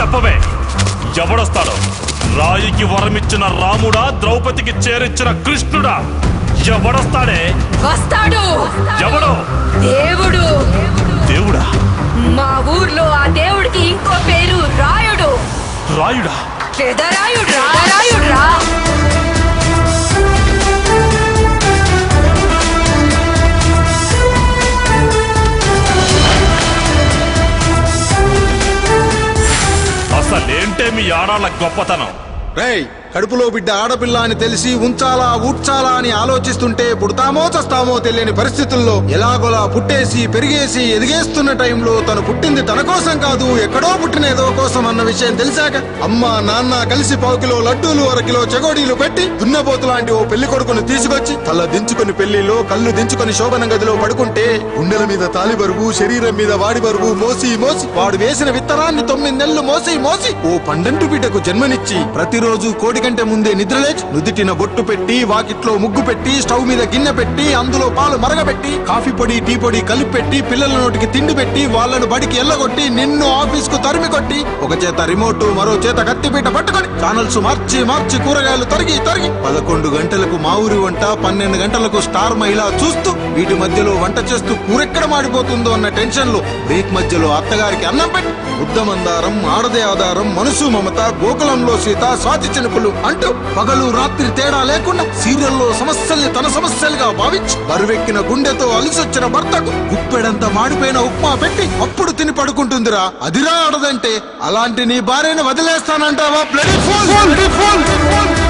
చెప్పవే, ఎవడొస్తాడో? రాయికి వరమిచ్చిన రాముడా, ద్రౌపదికి చేరిచ్చిన కృష్ణుడా? ఎవడొస్తాడే? వస్తాడు. ఎవడో? దేవుడు. దేవుడా? మా ఊర్లో ఆ దేవుడికి ఇంకో పేరు రాయుడు. రాయుడా? పెదరాయుడ్రా. రాయుడ్రా. అసలేంటే మీ ఆడాళ్ళ గొప్పతనం? రేయ్, కడుపులో బిడ్డ ఆడపిల్ల అని తెలిసి ఉంచాలా ఊడ్చాలా అని ఆలోచిస్తుంటే పుడతామో చస్తామో తెలియని పరిస్థితుల్లో ఎలాగోలా పుట్టేసి పెరిగేసి ఎదిగేస్తున్న టైంలో తను పుట్టింది తన కోసం కాదు, ఎక్కడో పుట్టిన ఏదో కోసం అన్న విషయం తెలిసాక అమ్మ నాన్న కలిసి 1 కిలో లడ్డూలు 1 కిలో చెగోడీలు పెట్టి దున్నపోతు లాంటి ఓ పెళ్లి కొడుకును తీసుకొచ్చి తల దించుకుని పెళ్లిలో కళ్ళు దించుకుని శోభన గదిలో పడుకుంటే గుండెల మీద తాలి బరువు, శరీరం మీద వాడి బరువు మోసి మోసి వాడు వేసిన విత్తనాన్ని 9 నెలలు మోసి మోసి ఓ పండంటి బిడ్డకు జన్మనిచ్చి ప్రతిరోజు కోడి కంటే ముందే నిద్రలేచి నుదిటిన బొట్టు పెట్టి వాకిట్లో ముగ్గు పెట్టి స్టవ్ మీద గిన్నె పెట్టి అందులో పాలు మరగబెట్టి కాఫీ పొడి టీ పొడి కలిపి పెట్టి పిల్లల నోటికి తిండి పెట్టి వాళ్ళను బడికి ఎల్లగొట్టి నిన్ను ఆఫీస్ కు తరిమి కొట్టి ఒక చేత రిమోట్ మరో చేత కత్తిపీట పట్టుకొని ఛానల్స్ మార్చి మార్చి కూరగాయలు తరిగి 11 గంటలకు మా ఊరి వంట, 12 గంటలకు స్టార్ మహిళ చూస్తూ వీటి మధ్యలో వంట చేస్తూ కూరెక్కడ మాడిపోతుందో అన్న టెన్షన్ లో బ్రేక్ మధ్యలో అత్తగారికి అన్నం పెట్టి బుద్ధమందారం, ఆడదే ఆధారం, మనసు మమత, గోకులంలో సీత, స్వాతి చినుకులు అంటూ పగలు రాత్రి తేడా లేకుండా సీరియల్లో సమస్యల్ని తన సమస్యలుగా భావించి బరువెక్కిన గుండెతో అలిసొచ్చిన భర్తకు గుప్పెడంత మాడిపోయిన ఉప్మా పెట్టి అప్పుడు తిని పడుకుంటుందిరా. అదిరా ఆడదంటే. అలాంటి నీ భార్యను వదిలేస్తానంటావా? Bloody fool!